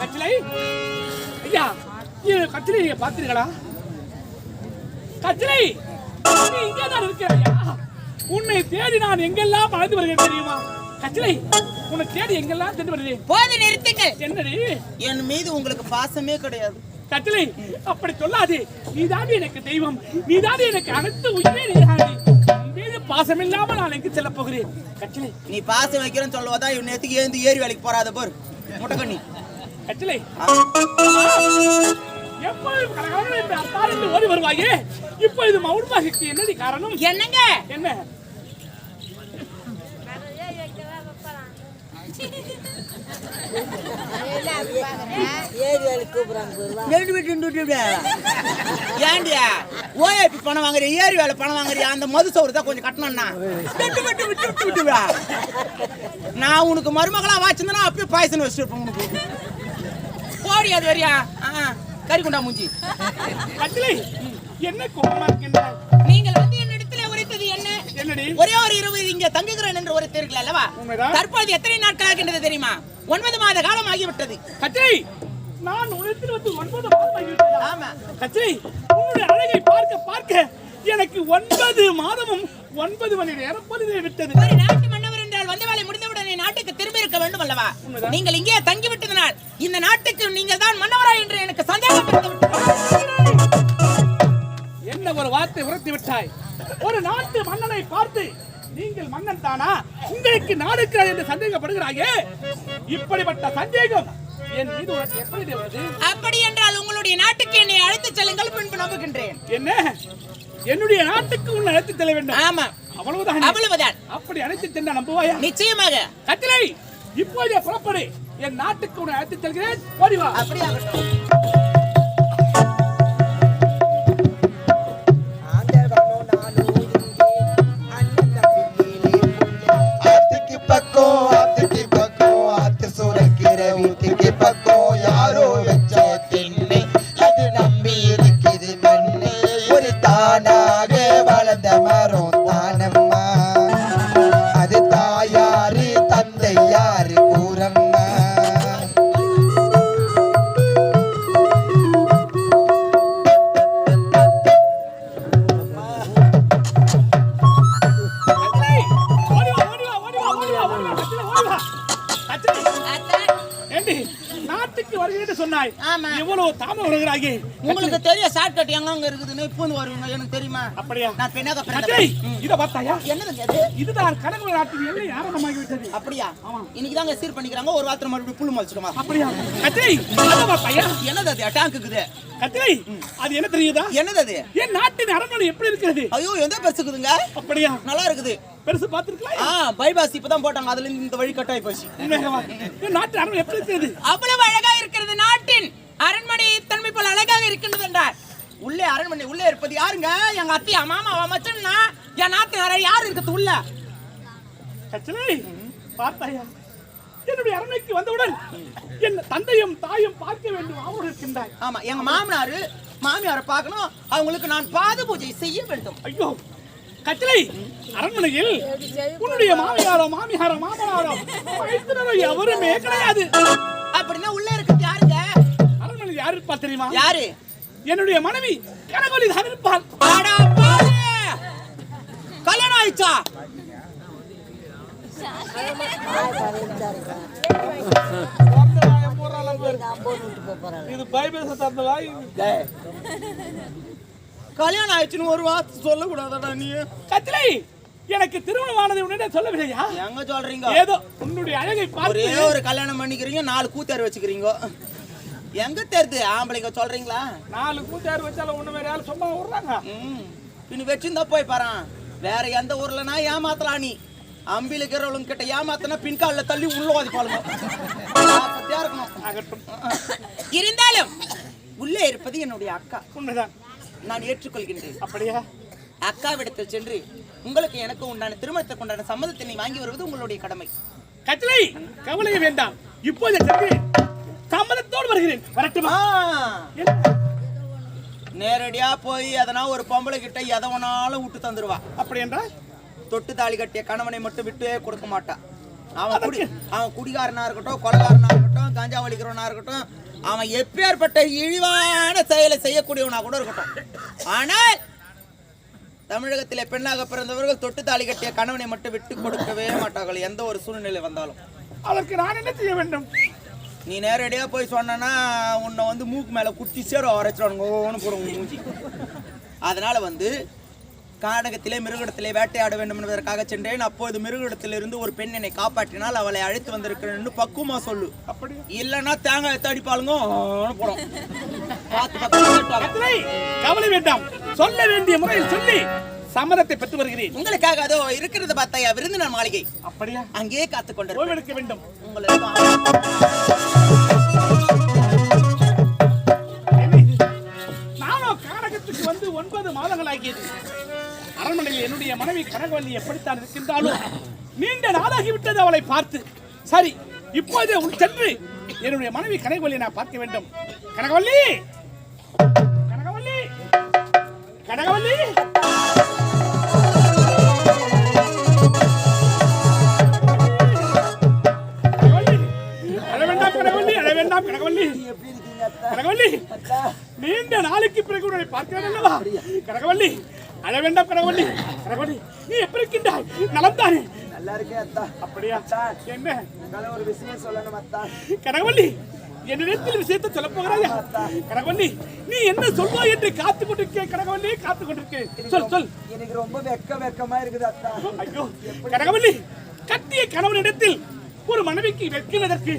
கச்சிலை ஐயா, கச்சிலை நீங்க பாத்தீங்களா? கச்சிலை நீ இங்கதான் இருக்கிறையா? உன்னை தேடி நான் எங்கெல்லாம் அழைத்து வருகிறேன் தெரியுமா? கச்சிலை உன்னை தேடி எங்கெல்லாம் சென்று வருகிறேன். போது நிறுத்துங்கள். என்னடி? என் மீது உங்களுக்கு பாசமே கிடையாது. கச்சிலை அப்படி சொல்லாதே. நீதானே எனக்கு தெய்வம், நீதானே எனக்கு அனைத்து உயிரே. நீதானே மீது பாசம் இல்லாம நான் எங்கு செல்ல போகிறேன்? கச்சிலை நீ பாசம் வைக்கிறேன்னு சொல்லுவதா இவன் நேத்துக்கு ஏந்து ஏறி வேலைக்கு போறாத போர் முட்டக்கண்ணி. கச்சிலை எப்பொழுது ஓடி வருவாயே, இப்பொழுது மௌனமாக என்னடி காரணம்? என்னங்க என்ன ஏண்டியா ஓஏபி பணம் வாங்குறியா, ஏரி வேலை பணம் வாங்குறியா? அந்த மது சோறு தான் கொஞ்சம் கட்டணும்னா விட்டு நான் உனக்கு மருமகளா வாச்சிருந்தா அப்படியே பாயசன் வச்சுருப்பேன் உனக்கு. போடி அது வரியா கறிக்குண்டா மூஞ்சி. என்ன கோபமா இருக்கின்ற? நீங்கள் வந்து என்னிடத்துல உரைத்தது என்ன? என்னடி? ஒரே ஒரு இரவு இங்க தங்குகிறேன் என்று உரைத்தீர்கள் அல்லவா? தற்போது எத்தனை நாட்கள் ஆகின்றது தெரியுமா? 9 மாத காலம் ஆகிவிட்டது. கச்சிலை நான் உனத்தில் வந்து 9 மாதம் ஆகிவிட்டது. ஆமா கச்சிலை உன்னுடைய அழகை பார்க்க பார்க்க எனக்கு 9 மாதமும் 9 மணி நேரம் பொழுது விட்டது. ஒரு நாட்டு மன்னவர் என்றால் வந்த வேலை முடிந்தவுடனே நாட்டுக்கு திரும்பி இருக்க வேண்டும் அல்லவா? நீங்கள் இங்கே தங்கி விட்டதனால் இந்த நாட்டுக்கு நீங்கள் தான் மன்னவரா என்று எனக்கு சந்தேகப்பட்டு விட்டது. என்ன ஒரு வார்த்தை உரைத்து விட்டாய்? ஒரு நாட்டு மன்னனை பார்த்து நீங்கள் மன்னன் தானா, உங்களுக்கு நாடுக்கிறார் என்று சந்தேகப்படுகிறாயே. இப்படிப்பட்ட சந்தேகம் என் மீது உனக்கு எப்படி வருது? அப்படி என்றால் உங்களுடைய நாட்டுக்கு என்னை அழைத்து செல்லுங்கள், பின்பு நம்புகின்றேன். என்ன என்னுடைய நாட்டுக்கு உன்னை அழைத்து செல்ல வேண்டும்? ஆமா அவ்வளவுதான். அவ்வளவுதான். அப்படி அழைத்து சென்ற நம்புவாயா? நிச்சயமாக. கத்திரை இப்போதே புறப்படு, என் நாட்டுக்கு உன்னை அழைத்து செல்கிறேன், ஓடி வா. அப்படியே ஆகட்டும். உங்களுக்கு தெரிய ஷார்ட்கட் எங்க இருக்குதுன்னு இப்போ வருவீங்க, எனக்கு தெரியுமா? அப்படியா? நான் பெண்ணாக இத பார்த்தாயா? என்னதுங்க அது? இதுதான் கடவுள் நாட்டின் எல்லை ஆரம்பமாகி விட்டது. அப்படியா? இன்னைக்கு தாங்க சீர் பண்ணிக்கிறாங்க, ஒரு வாரத்துல மறுபடியும் புல்லு மல்ச்சிடுமா? அப்படியா? கத்திரை அத பார்த்தாயா? என்னது அது? டேங்க் இருக்குது. கத்திரை அது என்ன தெரியுதா? என்னது அது? என் நாட்டின் அரண்மனை எப்படி இருக்கிறது? ஐயோ எந்த பெருசுக்குதுங்க? அப்படியா? நல்லா இருக்குது. பெருசு பாத்துக்கலாம். பைபாஸ் இப்பதான் போட்டாங்க, அதுல இருந்து இந்த வழி கட்டாயி போச்சு. என் நாட்டின் அரண்மனை எப்படி இருக்கிறது? அவ்வளவு அழகா இருக்கிறது. நாட்டின் அரண்மனை தன்மை போல அழகாக இருக்கின்றது என்றார். உள்ளே அரண்மனை உள்ளே இருப்பது யாருங்க? எங்க அத்தையா, மாமாவா, மச்சன்னா? என் நாட்டின் யாரு இருக்குது உள்ள? கச்சலை பார்த்தாயா? என்னுடைய அரண்மனைக்கு வந்தவுடன் என் தந்தையும் தாயும் பார்க்க வேண்டும் அவர்கள் இருக்கின்றார். ஆமா, எங்க மாமனாரு மாமியாரை பார்க்கணும், அவங்களுக்கு நான் பாத பூஜை செய்ய வேண்டும். ஐயோ கச்சலை, அரண்மனையில் உன்னுடைய மாமியாரோ மாமியாரோ மாமனாரோ எவருமே கிடையாது. அப்படின்னா உள்ள இருக்கிறது யாருங்க? அரண்மனையில் யாரு இருப்பா தெரியுமா? யாரு? என்னுடைய மனைவி கனகொலி தான் இருப்பாள். கல்யாணம் ஆயிடுச்சா? இது பைபிள் தந்தவா? கல்யாணம் ஆயிடுச்சுன்னு ஒரு வார்த்தை சொல்ல கூடாதடா நீ. கத்திலை எனக்கு திருமணமானது உன்னிடம் சொல்லவில்லையா? எங்க சொல்றீங்க? ஏதோ உன்னுடைய அழகை பார்த்து ஒரே ஒரு கல்யாணம் பண்ணிக்கிறீங்க, 4 கூத்தார் வச்சுக்கிறீங்க. எங்க தெரியுது ஆம்பளைங்க சொல்றீங்களா? 4 கூத்தார் வச்சாலும் ஒண்ணு வேற யாரும் சும்மா விடுறாங்க? இன்னும் வச்சிருந்தா போய் பாரு. வேற எந்த ஊர்லனா ஏமாத்தலாம். நீ அம்பில இருக்கிறவங்க கிட்ட ஏமாத்தனா பின்கால தள்ளி உள்ள ஓதி பாருங்க. இருந்தாலும் உள்ளே இருப்பது என்னுடைய அக்கா. உண்மைதான், நான் ஏற்றுக்கொள்கின்றேன். அப்படியா? அக்காவிடத்தில் சென்று உங்களுக்கு எனக்கு உண்டான திருமணத்துக்கு உண்டான சம்மதத்தினை வாங்கி வருவது உங்களுடைய கடமை. கட்டளை கவலை வேண்டாம், இப்போது சம்மதத்தோடு வருகிறேன். வரட்டுமா? நேரடியா போய் அதனா ஒரு பொம்பளை கிட்ட எதவனாலும் விட்டு தந்துருவா. அப்படி என்றால் தொட்டு தாலி கட்டிய கணவனை மட்டும் விட்டே கொடுக்க மாட்டா. அவன் குடிகாரனா இருக்கட்டும், கொலைகாரனா இருக்கட்டும், கஞ்சா வலிக்கிறவனா இருக்கட்டும், அவன் எப்பேற்பட்ட இழிவான செயலை செய்யக்கூடியவனா கூட இருக்கட்டும். ஆனால் தமிழகத்திலே பெண்ணாக பிறந்தவர்கள் தொட்டு தாலி கட்டிய கணவனை மட்டும் விட்டு கொடுக்கவே மாட்டார்கள், எந்த ஒரு சூழ்நிலை வந்தாலும். அதற்கு நான் என்ன செய்ய வேண்டும்? நீ நேரடியா போய் சொன்னா உன்னை வந்து மூக்கு மேல குத்தி சேர வரைச்சிடுவானுங்கன்னு போடுவோம் மூஞ்சி. அதனால வந்து கானகத்திலே மிருகத்திலே வேட்டையாட வேண்டும் என்பதற்காக சென்றேன். அப்போது மிருகத்திலிருந்து ஒரு பெண் என்னை காப்பாற்றினால் அவளை அழைத்து வந்திருக்கிறேன் பக்குவமா சொல்லு. அப்படி இல்லைன்னா தேங்காய் தடிப்பாளுங்க போடும். கவலை வேண்டாம், சொல்ல வேண்டிய முறையில் சொல்லி சம்மதத்தை பெற்று வருகிறேன். உங்களுக்காக அதோ இருக்கிறது பார்த்தாயா விருந்தினர் மாளிகை. அப்படியா? அங்கேயே காத்துக் கொண்டு எடுக்க வேண்டும். நானும் கானகத்துக்கு வந்து 9 மாதங்கள் ஆகியது. அரண்மனையில் என்னுடைய மனைவி கனகவல்லி எப்படித்தான் இருக்கின்றாலும் நீண்ட நாளாகிவிட்டது அவளை பார்த்து. சரி, இப்போது உள் சென்று என்னுடைய மனைவி கனகவல்லியை நான் பார்க்க வேண்டும். கனகவல்லி, கனகவல்லி, கனகவல்லி, கனகவல்லி, கனகவல்லி, நீண்ட நாளைக்கு பிறகு உன்னை பார்க்கிறேன் அல்லவா? கனகவல்லி, அழ வேண்டாம் கனகவல்லி. கனகவல்லி, நீ எப்படி இருக்கின்றாய்? நலம்தானே? நல்லா இருக்கேன் அத்தா. அப்படியா? என்ன ஒரு விஷயம் சொல்லணும் அத்தா. கனகவல்லி, என்னிடத்தில் விஷயத்தை சொல்ல போகிறாயா? கனகவல்லி, நீ என்ன சொல்வாய் என்று காத்துக் கொண்டிருக்கேன். கனகவல்லி, காத்துக் கொண்டிருக்கேன். சொல் சொல். எனக்கு ரொம்ப வெக்கமா இருக்குது அத்தா. ஐயோ கனகவல்லி, கட்டிய கணவனிடத்தில் ஒரு மனைவிக்கு வெட்கிறதற்கு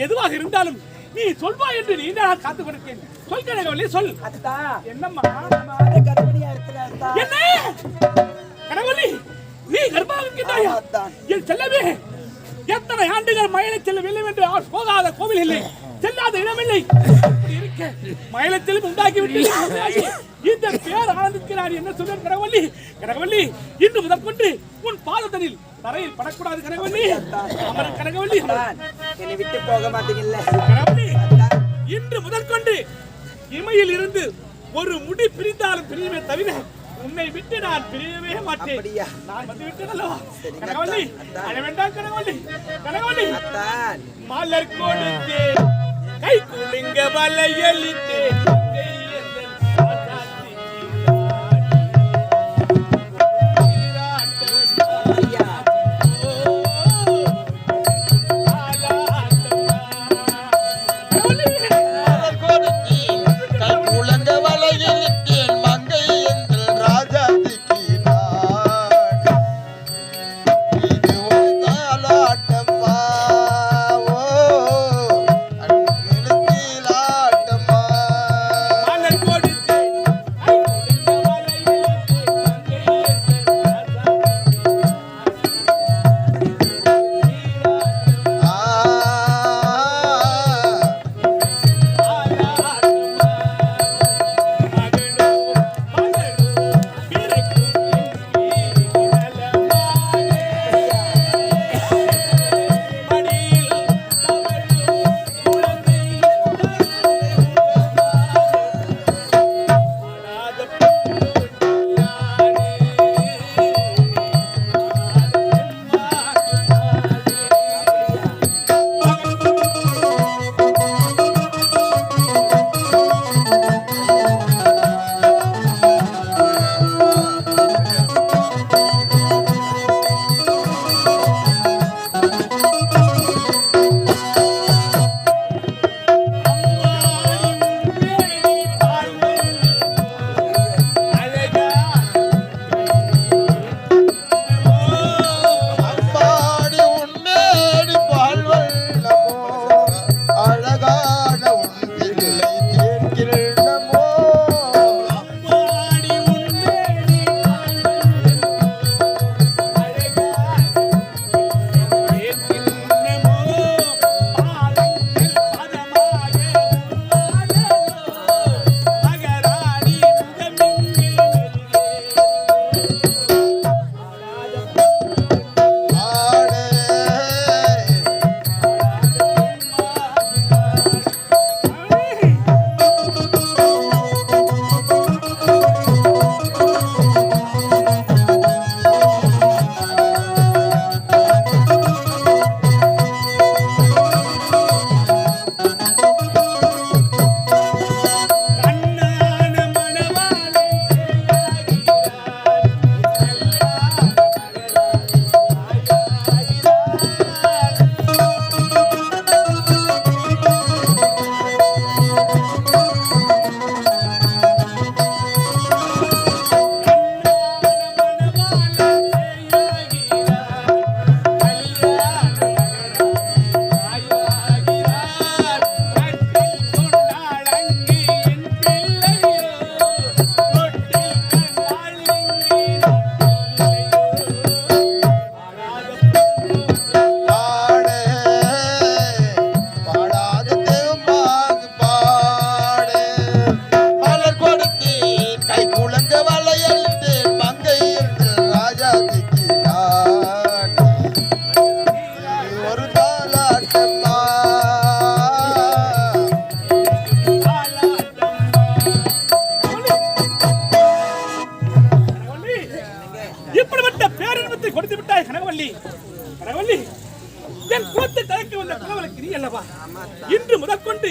எதுவாக இருந்தாலும் நீ சொல்வாய் என்று நீ நான் காத்துக் கொண்டிருக்கேன். சொல் கனகவல்லி, சொல். அத்தா, என்னம்மா? கர்ப்பிணியா இருக்கிற அத்தா. என்ன கனகவல்லி, நீ கர்ப்பமாக இருக்கின்றாயா? என் செல்லவே, எத்தனை ஆண்டுகள் மயிலை செல்லவில்லை என்று போகாத கோவில் இல்லை, செல்லாத இடமில்லை. இருக்க மயிலத்திலும் உண்டாக்கிவிட்டு இந்த பேர் ஆனந்திற்கு நான் என்ன சொல்றேன் கனகவல்லி? கனகவல்லி, இன்று முதற்கொண்டு உன் பாதத்தனில் தரையில் படக்கூடாது கனகவல்லி. அமர் கனகவல்லி, என்னை விட்டு போக மாட்டீங்கல்ல கனகவல்லி. இன்று முதற்கொண்டு இமையில் இருந்து ஒரு முடி பிரிந்தாலும் பிரியுமே தவிர உன்னை விட்டு நான் பிரியவே மாட்டேன். நான் வந்து விட்டேன் அல்லவா? கனகவல்லி, அழ வேண்டாம் கனகவல்லி. கனகவல்லி, மலர் கொடுத்து கை குலுங்க வலையளித்து கொடுத்து விட்டாய் கனகவல்லி. கனகவல்லி, என் குலத்தை தயக்க வந்த கனவலுக்கு நீ அல்லவா? இன்று முதற்கொண்டு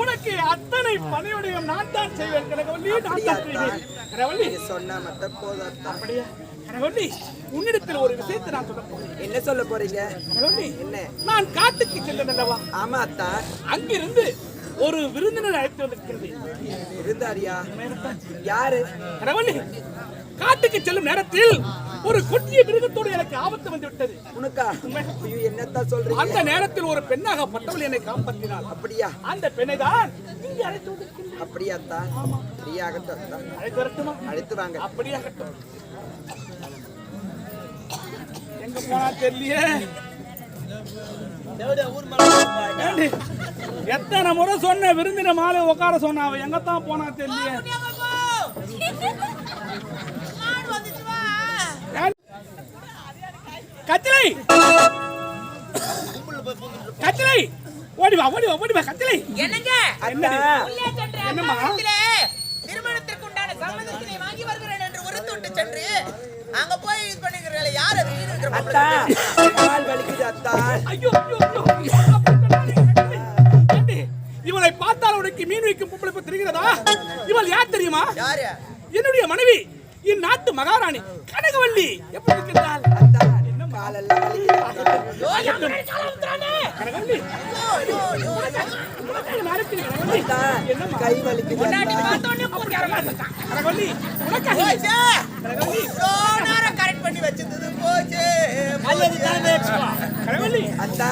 உனக்கு அத்தனை பணியுடையும் நான் தான் செய்வேன் கனகவல்லி, நான் தான் செய்வேன். கனகவல்லி சொன்னா மத்த போதும். அப்படியா? கனகவல்லி, உன்னிடத்தில் ஒரு விஷயத்தை நான் சொல்ல போறேன். என்ன சொல்ல போறீங்க? கனகவல்லி, என்ன? நான் காட்டுக்கு செல்ல அல்லவா? ஆமா அத்தா. அங்கிருந்து ஒரு விருந்தினர் அழைத்து வந்திருக்கிறேன். இருந்தாரியா? யாரு? கனகவல்லி, காட்டுக்கு செல்லும் நேரத்தில் ஒரு கொடிய மிருகத்தோடு எனக்கு ஆபத்து வந்து விட்டது. உனக்கா? ஐயோ, என்னத்தான் சொல்றீங்க? அந்த நேரத்தில் ஒரு பெண்ணாக பட்டவள் என்னை காப்பாற்றினாள். அப்படியா? அந்த பெண்ணை தான் இங்கே அழைத்து வந்திருக்கிறேன். அப்படியா அத்தா? சரியாகட்டும் அத்தா. அழைத்து வரட்டுமா? அழைத்து வாங்க. அப்படியாகட்டும். எங்க போனா தெரியலையே. ஏண்டி, எத்தனை முறை சொன்ன விருந்தின மாலை உட்கார சொன்ன, அவ எங்கத்தான் போனா தெரியலையே. கத்திலை கத்திலை, ஓடி வா ஓடி வா ஓடி வா கத்திலை. என்னங்க? என்னடி? உள்ளே சென்று என்னம்மா? அக்காவிடத்திலே திருமணத்திற்கு உண்டான சம்மதத்தினை வாங்கி வருகிறேன் என்று உறுத்துவிட்டு சென்று அங்க போய் இது பண்ணிக்கிறீங்களே, யார் அது? அத்தா, கால் வலிக்குது அத்தா. ஐயோ ஐயோ ஐயோ, அப்படி சொல்லாதீங்க கத்திலை. ஏண்டி, இவளை பார்த்தால் உனக்கு மீன் வைக்கும் பொம்பளை தெரிகிறதா? இவள் யார் தெரியுமா? யாரு? என்னுடைய மனைவி, இந்நாட்டு மகாராணி கனகவல்லி. எப்படி இருக்கிறாள்? அத்தா, காலெல்லாம் வலிக்குது அத்தா. கனகவல்லி, உனக்காக நான் இருக்கிறேன் கனகவல்லி. அத்தா, என்னம்மா? கை வலிக்குது முன்னாடி அத்தா. பார்த்தோன்னே கூப்பிட்டு கனகவல்லி, உனக்காக போச்சு. கனகவல்லி, இவ்வளோ நேரம் கரெக்ட் பண்ணி வச்சிருந்தது போச்சு. கனகவல்லி, அத்தா,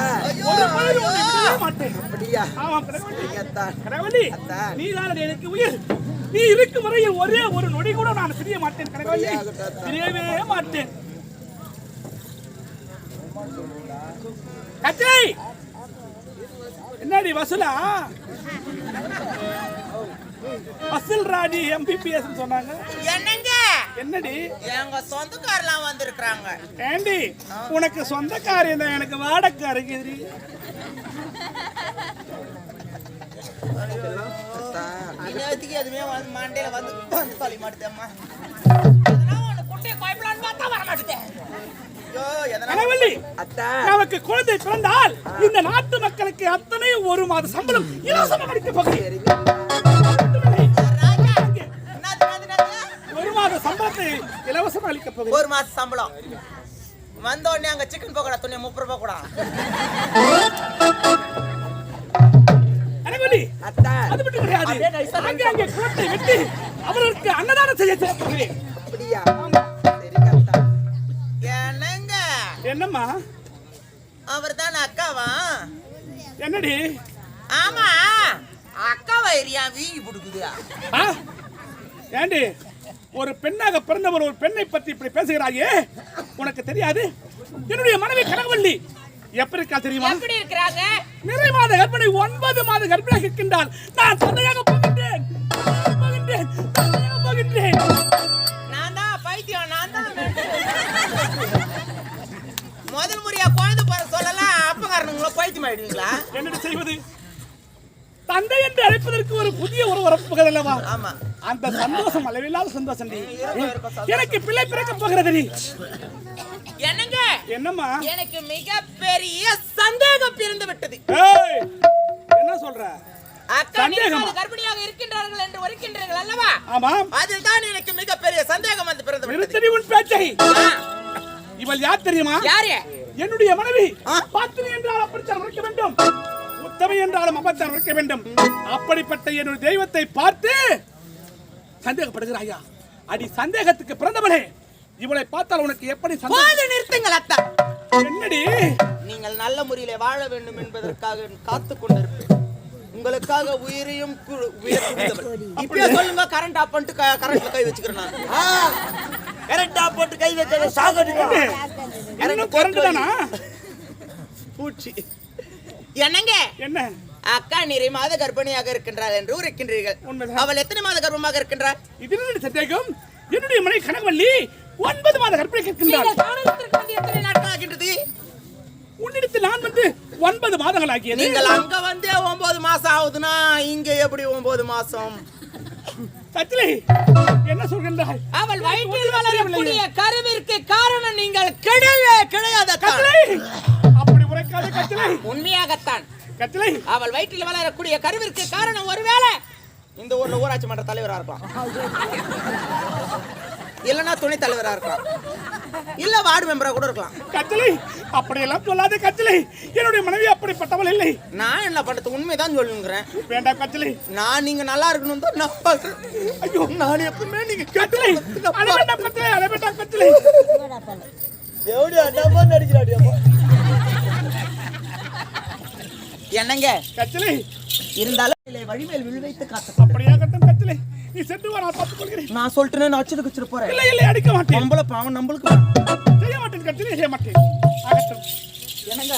ஒரு பொழுது உன்னை விடவே மாட்டேன். அப்படியா? ஆமாம் கனகவல்லி. சரிங்க அத்தா. கனகவல்லி, அத்தா. நீதான் எனக்கு உயிர். நீ இருக்கும் வரையில் ஒரே ஒரு நொடி கூட நான் பிரிய மாட்டேன் கனகவல்லி, பிரியவே மாட்டேன். கத்திரை, என்னடி வசூலா? வசூல் ராணி MBBS சொன்னாங்க. என்னங்க? என்னடி? எங்க சொந்தக்காரெல்லாம் வந்திருக்கிறாங்க. ஏண்டி, உனக்கு சொந்தக்காரி தான், எனக்கு வாடகைக்காரங்க எதிரி. அத்தா, இன்னத்துக்கு எதுவுமே வந்து மண்டையில வந்து தள்ளி மாட்டுதேம்மா. எதனா ஒண்ணு குட்டையை குழப்பலான்னு பார்த்தா வர மாட்டுதே. ஐயோ, எதனா கனகவல்லி, அத்தா, நமக்கு குழந்தை பிறந்தால் இந்த நாட்டு மக்களுக்கு அத்தனை ஒரு மாத சம்பளம் இலவசமாக அளிக்க போகிறேன். சரிங்க. ராஜா, என்னது? ஒரு மாத சம்பளத்தை இலவசமாக அளிக்க போகிறேன். ஒரு மாசம் சம்பளம் வந்த உடனே அங்க சிக்கன் பக்கோடா துணி 30 ரூபாய் கூட. கனகவல்லி, அத்தா, அது மட்டும் கிடையாது, அங்கே அங்கே குளத்தை வெட்டி அவர்களுக்கு அன்னதானம் செய்ய போகிறேன். அப்படியா? சரிங்க அத்தா. என்னங்க? என்னம்மா? அவர் தான் அக்காவா? என்னடி? ஆமா, அக்காவா ஏரியா வீங்கி புடுக்குது. ஆ? ஏண்டி, ஒரு பெண்ணாக பிறந்தவர் ஒரு பெண்ணை பற்றி இப்படி பேசுகிறாயே, உனக்கு தெரியாது? என்னுடைய மனைவி கனகவல்லி எப்படி இருக்கா தெரியுமா? எப்படி இருக்கிறாங்க? நிறை மாத கர்ப்பிணி, 9 மாத கர்ப்பிணியாக இருக்கின்றால். நான் தந்தையாக போகின்றேன், தந்தையாக போகின்றேன். நான் தான் பைத்தியம், நான் தான் முதல் முறையா குழந்தை பிற சொல்லலாம் அப்பகாரனுங்களா பைத்தியம் ஆயிடுவீங்களா? என்னடி செய்வது? தந்தை என்று அழைப்பதற்கு ஒரு புதிய ஒரு வரப்புகள் அல்லவா? ஆமா, அந்த சந்தோஷம் அளவில்லாத சந்தோஷம். எனக்கு பிள்ளை பிறக்க போகிறது. என்னங்க? என்னம்மா? எனக்கு மிகப்பெரிய சந்தேகம் பிறந்து விட்டது. ஏய், என்ன சொல்ற? அக்கா சந்தேகமா? நீங்கள் கர்ப்பிணியாக இருக்கின்றார்கள் என்று வருகின்றீர்கள் அல்லவா? ஆமாம். அதில் தான் எனக்கு மிகப்பெரிய சந்தேகம் வந்து பிறந்து விட்டது. நிறுத்தடி உன் பேச்சை. இவள் யார் தெரியுமா? யாரு? என்னுடைய மனைவி. பாத்தினி என்றால் அப்படித்தான் இருக்க வேண்டும், உத்தமை என்றாலும் அப்பத்தான் இருக்க வேண்டும். அப்படிப்பட்ட என்னுடைய தெய்வத்தை பார்த்து சந்தேகப்படுகிறாயா? அடி சந்தேகத்துக்கு பிறந்தவளே, இவளை பார்த்தால் உனக்கு எப்படி சந்தேகம்? போது நிறுத்துங்கள் அத்தா. என்னடி? நீங்கள் நல்ல முறையிலே வாழ வேண்டும் என்பதற்காக காத்துக் கொண்டிருப்பேன். உங்களுக்காக உயிரையும் இப்படியே சொல்லுங்க. கரண்ட் ஆஃப் பண்ணிட்டு கரண்ட்ல கை வச்சுக்கிறேன் நான். கரண்ட் ஆஃப் போட்டு கை வச்சத சாகடிங்க. இன்னும் கரண்ட் தானா? பூச்சி. என்னங்க? என்ன? அக்கா நிறை மாத கர்ப்பிணியாக இருக்கின்றாள் என்று உரைக்கின்றீர்கள். உண்மைதான். அவள் எத்தனை மாத கர்ப்பமாக இருக்கின்றாள்? இது சந்தேகம். என்னுடைய மனைவி கனகவல்லி 9 மாத கர்ப்பிணியாக இருக்கின்றாள். எத்தனை நாட்கள் ஆகின்றது? உன்னிடத்தில் நான் வந்து 9 மாதங்கள் ஆகியது. நீங்கள் அங்க வந்து 9 மாசம் ஆகுதுன்னா இங்க எப்படி 9 மாசம்? கத்திலே என்ன சொல்கின்றாய்? அவள் வயிற்றில் வளரக்கூடிய கருவிற்கு காரணம் நீங்கள் கிடையவே கிடையாது கத்திலே அப்படி உரைக்காத கத்திலே. உண்மையாகத்தான் கத்திலே அவள் வயிற்றில் வளரக்கூடிய கருவிற்கு காரணம் ஒருவேளை இந்த ஊர்ல ஊராட்சி மன்ற தலைவரா இருக்கலாம், இல்லனா துணை தலைவரா இருக்கலாம், இல்ல வார்டு மெம்பரா கூட இருக்கலாம். கத்திலே அப்படியெல்லாம் சொல்லாத கத்திலே. என்னுடைய மனைவி அப்படிப்பட்டவள் இல்லை. நான் என்ன பண்றது, உண்மைதான் சொல்லுங்கிறேன். வேண்டாம் கத்திலே. நான் நீங்க நல்லா இருக்கணும் தான் நான் பார்க்கிறேன். ஐயோ நான் எப்பவுமே நீங்க கத்திலே அட வேண்டாம் கத்திலே, அட வேண்டாம் கத்திலே. தேவடி அண்ணாமா நடிக்கிறாடியம்மா. என்னங்க கத்திலே இருந்தாலும் வழிமேல் வில் வைத்து காத்து. அப்படியே கட்டும் கத்திலே. நீ சென்று வா, நான் பார்த்துக் கொள்கிறேன். நான் சொல்லிட்டேன்னு அடிச்சுட்டு வச்சிட்டு போறேன். இல்லை இல்லை அடிக்க மாட்டேன். நம்மள பாவம் நம்மளுக்கு செய்ய மாட்டேன் கத்திலே, செய்ய மாட்டேன். ஆகட்டும். என்னங்க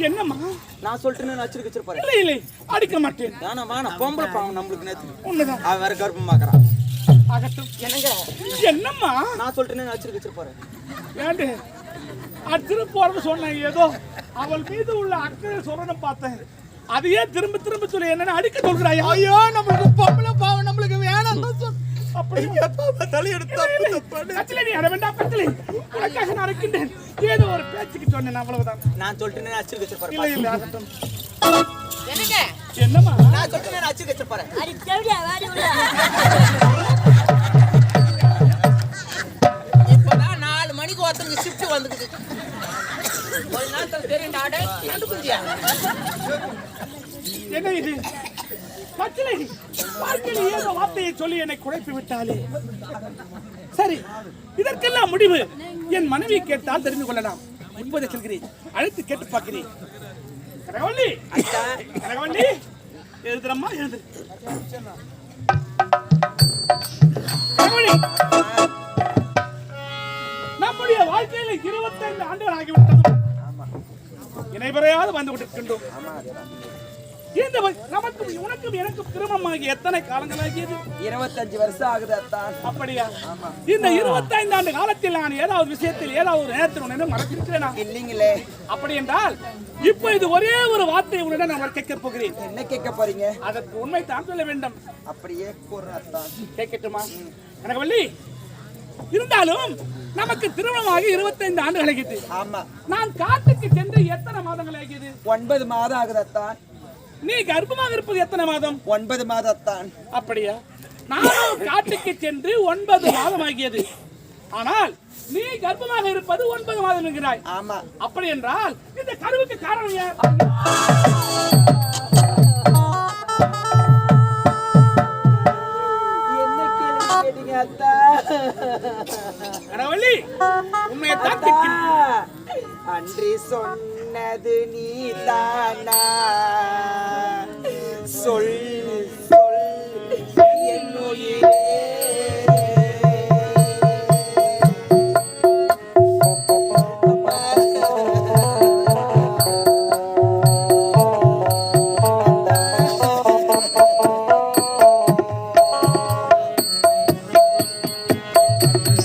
என்னம்மா? நான் சொல்லிட்டேன்னு அடிச்சுட்டு வச்சிட்டு போறேன். இல்லை இல்லை அடிக்க மாட்டேன். வேணாம் வேணாம், பொம்பளை பாவம் நம்மளுக்கு நேத்து உண்மைதான். அவன் வேற கர்ப்பமாக்குறான். ஆகட்டும். என்னங்க என்னம்மா? நான் சொல்லிட்டேன்னு அடிச்சுட்டு வச்சிட்டு போறேன். ஏண்டு அடிச்சுட்டு போறேன்னு சொன்னேன். ஏதோ அவள் மீது உள்ள அக்கறை சொல்லணும் பார்த்தேன். அதையே திரும்ப திரும்ப சொல்லி என்ன அடிக்க சொல்கிறாய்? ஐயோ நம்மளுக்கு பொம்பளை பாவம் நம்மளுக்கு வேணாம் தான் சொல். அப்படி தலை எடுத்து கத்திலே நீ அட வேண்டாம் கத்திலே. உனக்காக நான் அடிக்கின்றேன். ஏதோ ஒரு பேச்சுக்கு சொன்னேன், அவ்வளவுதான். நான் சொல்லிட்டேன்னு அடிச்சுட்டு வச்சிட்டு போறேன். இல்லை இல்லை ஆகட்டும். என்னங்க என்னம்மா? நான் சொல்லிட்டேன்னு அடிச்சுட்டு வச்சிட்டு போறேன். இப்பதான் 4 மணிக்கு ஒருத்தங்க ஷிஃப்ட் வந்துக்குது. ஒரு நாள் தெரியும் டாடே நண்டு குஞ்சியா. என்ன இது? கத்திலே வாழ்க்கையில் ஏதோ வார்த்தையை சொல்லி என்னை குழப்பி விட்டாலே. சரி, இதற்கெல்லாம் முடிவு என் மனைவி கேட்டால் தெரிந்து கொள்ளலாம். இப்போதை சொல்கிறேன், அழைத்து கேட்டு பார்க்கிறேன். கனகவல்லி, கனகவல்லி, எழுதுறம்மா எழுது. கனகவல்லி, நம்முடைய வாழ்க்கையில 25 ஆண்டுகள் ஆகிவிட்டதும் இணைவரையாவது வந்து கொண்டிருக்கின்றோம். இந்த நமக்கும் உனக்கும் எனக்கும் திருமணமாகி எத்தனை காலங்களாகியது? 25 வருஷம் ஆகுது அத்தான். அப்படியா? இந்த 25 ஆண்டு காலத்தில் நான் ஏதாவது விஷயத்தில் ஏதாவது ஒரு நேரத்தில் உன்னை மறந்திருக்கிறேனா? இல்லீங்களே. அப்படி என்றால் இப்போ இது ஒரே ஒரு வார்த்தை உன்னிடம் நான் கேட்க போகிறேன். என்ன கேட்க போறீங்க? அதற்கு உண்மை தான் சொல்ல வேண்டும். அப்படியே கூறு அத்தான். கேட்கட்டுமா? கனகவல்லி, இருந்தாலும் நமக்கு திருமணமாகி 25 ஆண்டுகள் ஆகியது. ஆமா. நான் காட்டுக்கு சென்று எத்தனை மாதங்கள் ஆகியது? 9 மாதம் ஆகுது அத்தான். நீ கர்ப்பமாக இருப்பது எத்தனை மாதம்? 9 மாதம் அத்தான். அப்படியா? நானும் காட்டுக்கு சென்று 9 மாதம் ஆகியது. ஆனால் நீ கர்ப்பமாக இருப்பது 9 மாதம் என்கிறாய். ஆமா. அப்படி என்றால் இந்த கருவுக்கு காரணம் யார்? என்ன கேள்வி கேட்டீங்க அத்தா? கனகவல்லி, உண்மையை தான் கேட்கிறேன். அன்றி சொன்னது நீதானா? சொல் சொல் என் உயிரே.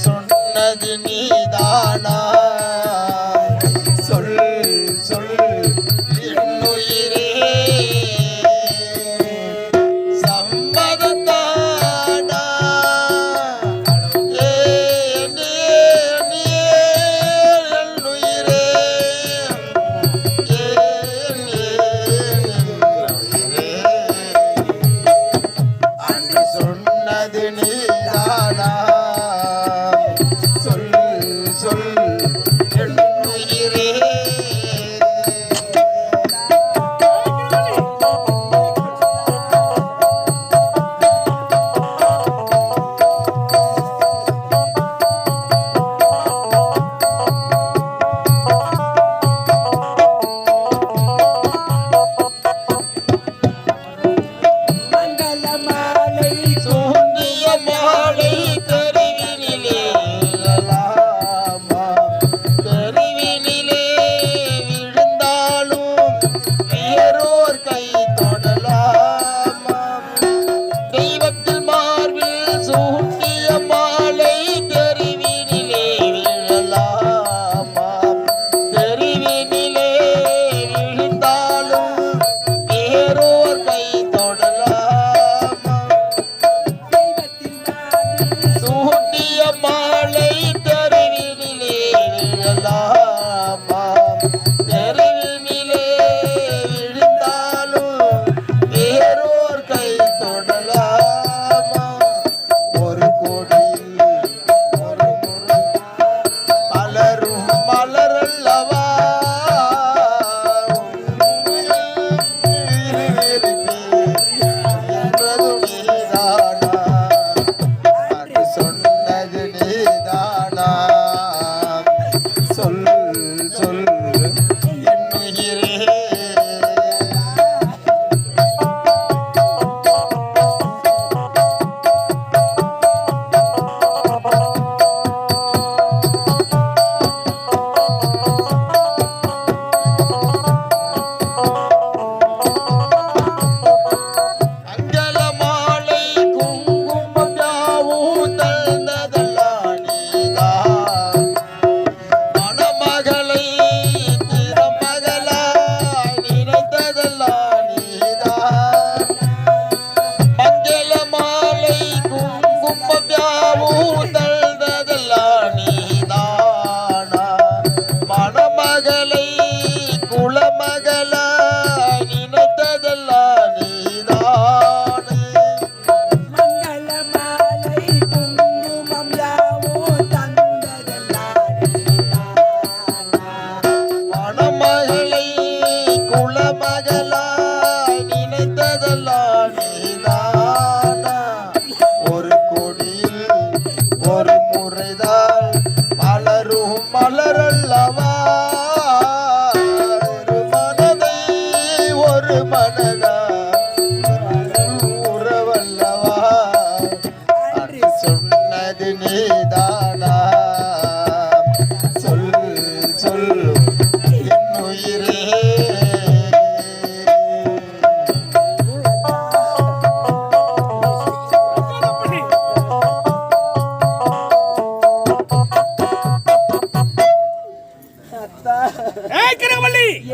சொன்னது நீதானா? சொல் சொல் என் உயிரே. சம்மதத்தானா? நீ என் உயிரே. அன்று சொன்னது நீதானா? சொல் சொல்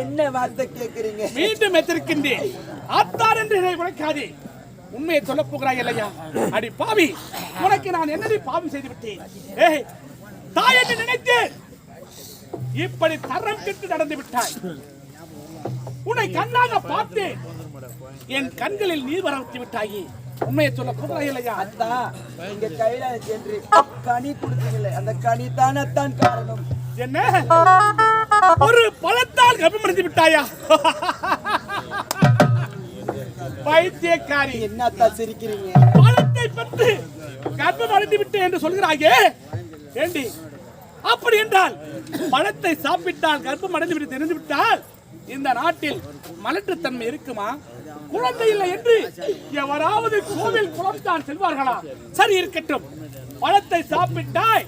என்ன வார்த்தை கேக்குறீங்க? மீண்டும் எத்திருக்கின்றேன். ஆத்தார் என்று இதை உழைக்காதே. உண்மையை சொல்ல போகிறாய் இல்லையா? அடி பாவி, உனக்கு நான் என்னடி பாவி செய்து விட்டேன்? ஏய், தாய் என்று நினைத்தேன், இப்படி தரம் கெட்டு நடந்து விட்டாய். உன்னை கண்ணாக பார்த்தேன், என் கண்களில் நீர் வர விட்டு விட்டாயே. உண்மையை சொல்ல போகிறாய் இல்லையா? அத்தா, இங்க கையில சென்று கனி கொடுத்தீங்களே, அந்த கனி தானத்தான் காரணம். என்ன, ஒரு பழத்தால் கர்ப்பம் அடைந்து விட்டாயா? பைத்தியக்காரி, என்னத்தா சிரிக்கிறீங்க? பழத்தை பெற்று கர்ப்பம் அடைந்து விட்டேன் என்று சொல்கிறாயே. ஏண்டி, அப்படி என்றால் பழத்தை சாப்பிட்டால் கர்ப்பம் அடைந்து விட்டு தெரிந்து விட்டால் இந்த நாட்டில் மலட்டுத்தன்மை இருக்குமா? குழந்தை இல்லை என்று எவராவது கோவில் குளம் தான் செல்வார்களா? சரி இருக்கட்டும், பழத்தை சாப்பிட்டாய்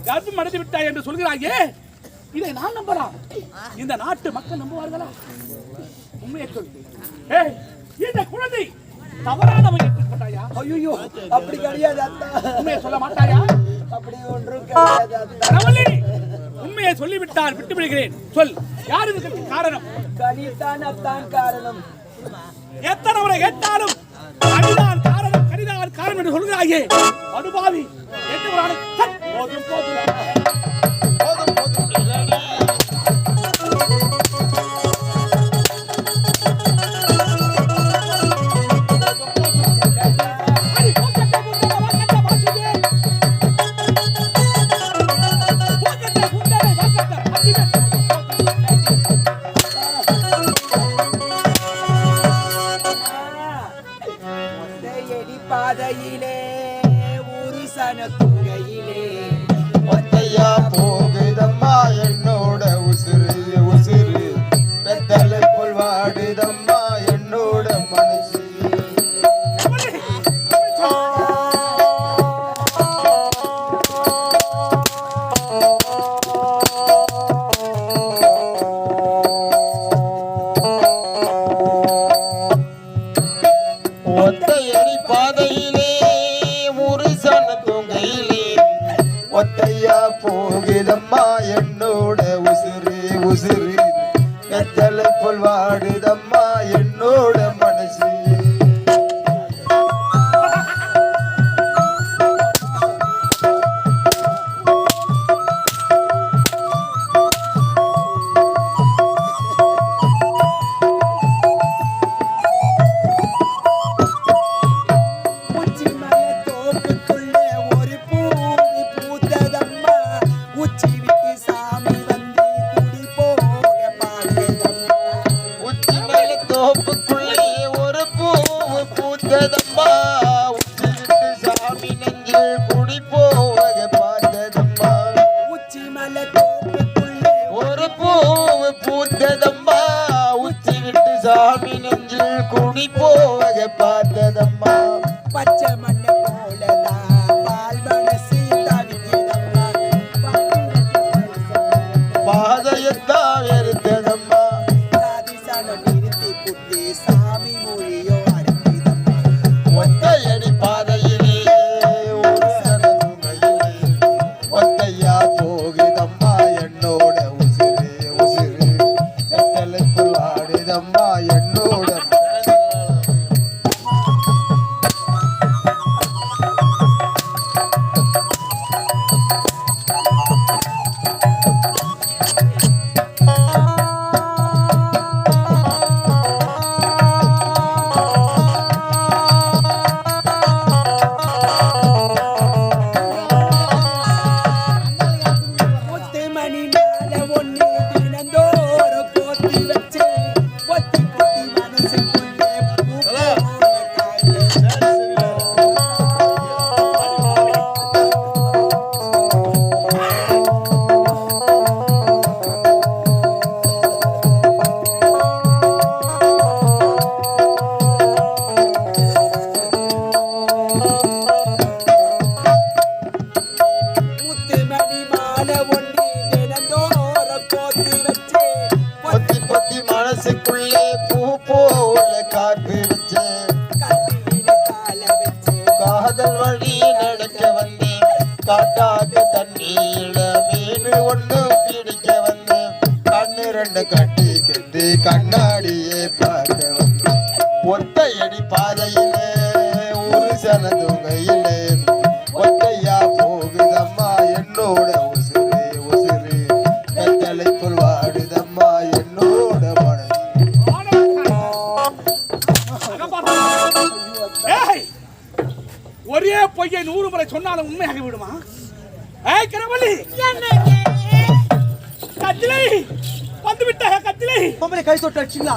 கர்ப்பம் அடைந்து விட்டாய் என்று சொல்கிறாயே, இதை நான் நம்பலாம், இந்த நாட்டு மக்கள் நம்புவார்களா? உண்மையை சொல். ஏய், இந்த குழந்தை தவறானவன் ஏற்றுக்கொண்டாயா? ஐயோ, அப்படி கிடையாது அத்தா. உண்மையை சொல்ல மாட்டாயா? அப்படி ஒன்றும் கிடையாது அத்தா. ரவலி, உண்மையை சொல்லிவிட்டால் விட்டு விடுகிறேன். சொல், யார் இதற்கு காரணம்? கனி தானத்தான் காரணம். எத்தனை முறை கேட்டாலும் கனிதான் காரணம், கனிதான் காரணம் என்று சொல்கிறாயே. அனுபாவி, என்று ஒரு ஆளு- சட், போதும் போதும். போதும் போதும் இல்லடி. அடி, போக்கத்தை குந்தலை, வாக்கத்தை மாற்றுவே. போக்கத்தை குந்தலை, வாக்கத்தை மாற்றுவே. ஒத்தையடி பாதையிலே ஒரு சன துகையிலே ஒத்தையா போகுதம்மா என்னோட உசுறு உசுறு, வெத்தலை போல் வாடுதம்மா என்னோட மனசு. ஒத்தையடி பாதையிலே ஒரு சன தொங்கையிலே ஒத்தையா போகுதம்மா என்னோட உசுறு உசுறு, வெத்தலை போல் வாடுதம்மா என்னோட மனசு. உச்சி மலை தோப்புக்குள்ளே ஒரு பூமி பூத்ததம்மா, உச்சி விட்டு சாமி வந்து குடி போக பாடுதம்மா. உச்சி மேல தோப்புக்குள்ளே ஒரு பூவு பூத்ததம்மா, உச்சி விட்டு சாமி நெஞ்சில் குடி போக பார்த்ததம்மா. உச்சி மலை தோப்புக்குள்ளே ஒரு பூவு பூத்ததம்மா, உச்சி விட்டு சாமி நெஞ்சில் குடி போக பார்த்ததம்மா. பச்சை மண்ணை போலதான் பால் மனசு தவிக்கிறதம்மா. பாதையத்தான் வெறுத்ததம்மா. சாதி சனம் நிறுத்தி புட்டி சாமி மொழியோ அறுத்ததம்மா. ஒத்தையடி பாதையிலே ஒரு சனதுங்கையிலே ஒத்தையா போகுதம்மா என்னோட உசுறு உசுறு, வெத்தலை போல் வாடுதம்மா என்னோட மனசு. முத்து மணி மேல ஒண்ணு தினந்தோறும் போத்தி வச்சு பொத்தி பொத்தி மனசுக்குள்ளே பூ போல காய்ச்சல். முத்து மணி மாலை ஒண்ணு தினந்தோறும் போத்தி வச்சு பொத்தி பொத்தி மனசுக்குள்ளே பூ போல காத்து வச்சே, கட்டில கால வச்சு காதல் வழி நடக்க வந்தேன், காட்டாக்கு தண்ணீர மீன் ஒண்ணு பிடிக்க வந்தேன், கண்ணு ரெண்டு கட்டி கண்ணாடியே பார்க்க வந்தேன் ஒத்தையடி பாதையிலே ஒரு சனதுகையிலே ஒத்தையா போகுதம்மா என்னோட உசுறு உசுறு கத்தலை புல் வாடுதம்மா என்னோட மனம் ஏய், ஒரே பொய்யை 100 முறை சொன்னாலும் உண்மையாகி விடுமா? ஏய் கரவள்ளி, கத்திலை வந்து விட்டாக கத்திலை. பொம்பளை கை தொட்டு அடிச்சிங்களா?